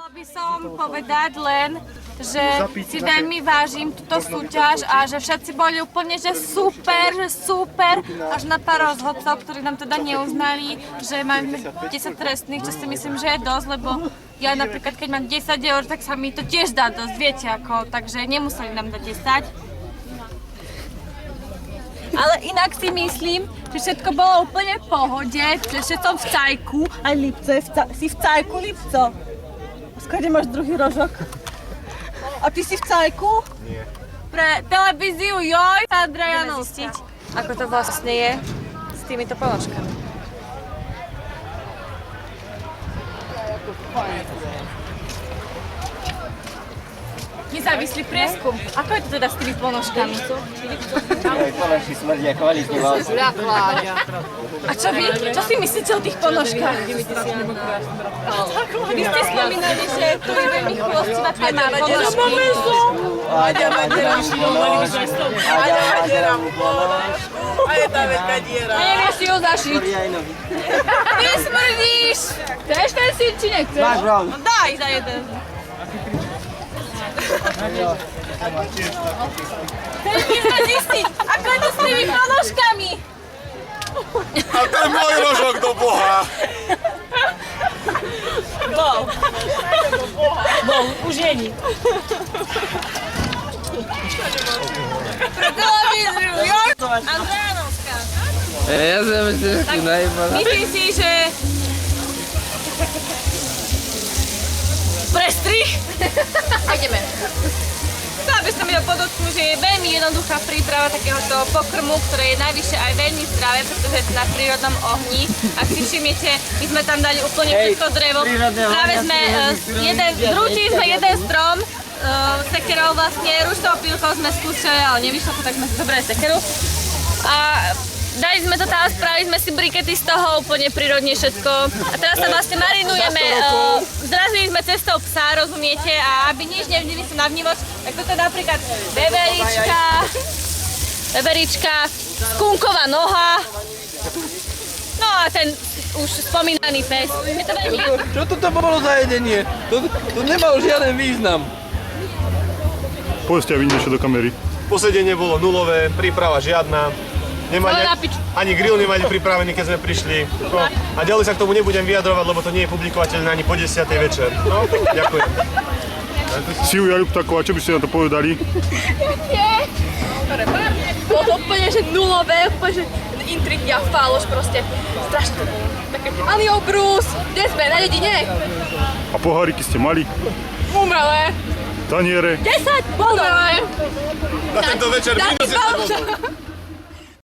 By som povedať len, že si veľmi vážim túto súťaž a že všetci boli úplne, že super, až na pár rozhodcov, ktorí nám teda neuznali, že máme 10 trestných, čo si myslím, že je dosť, lebo ja napríklad, keď mám 10 eur, tak sa mi to tiež dá dosť, viete ako, takže nemuseli nám dať 10. Ale inak si myslím, že všetko bolo úplne v pohode, že som v cajku, aj Lipco si v cajku, Lipco. Skade máš druhý rožok. A ty si v cajku? Nie. Pre televíziu Joj Adrianovská. Ako to vlastne je s týmito ponožkami. Nezávislý prieskum. Ako je to teda s tými ponožkami? Ponožky smrdia kvalitne vás. A čo vy? Čo si myslíte o tých ponožkách? Vy ste spomínali, že tu je veľmi chvostivá téma ponožky. Aďa Madera mu ponožku. A je tá veľká diera. A nevieš si ju zašiť. Ty smrdíš! Chceš ten sír, či nechceš? Máš brown. No daj za jeden. Chceli by sme zistiť, ako je to s tými ponožkami. A to je môj rožok do Boha. Bol, už jení. Pre televíziu Joj Adrianovská. Ja som všetky najbolá. Myslím si, že... Prestrih? A ideme. Chcela by som ja podotknúť, že je veľmi jednoduchá príprava takéhoto pokrmu, ktoré je najvyššie aj veľmi zdravé, pretože je to na prírodnom ohni. Ak si všimnete, my sme tam dali úplne všetko drevo. Práve sme zrútili sme jeden strom, sekerou vlastne, ručnou pílkou sme skúšali, ale nevyšlo to, tak sme si zobrali sekeru. A dali sme to tam, spravili sme si brikety z toho, úplne prírodne všetko. A teraz sa vlastne marinujeme, zrazili sme cestou psa, rozumiete? A aby nič nevnili sa na vnívoč, tak toto je napríklad veverička, skunková noha. No a ten už spomínaný pes. Je to veľmi... Čo toto bolo za jedenie? To nemal žiaden význam. Povedzte a vidíte ešte do kamery. Posedenie bolo nulové, príprava žiadna. Ani grill nemali pripravený, keď sme prišli. No, a ďalej sa k tomu nebudem vyjadrovať, lebo to nie je publikovateľné ani po 10. večer. No, ďakujem. Silvia Ľuptáková, čo by ste na to povedali? Bolo to úplne, že nulové, úplne, že intriky a faloš proste. Strašne to bolo. Také, Alio, Bruce, kde sme? Na dedine? A poháriky ste mali? Umrelé. Taniere? 10 bodov. Na tento večer minus 10 bodov.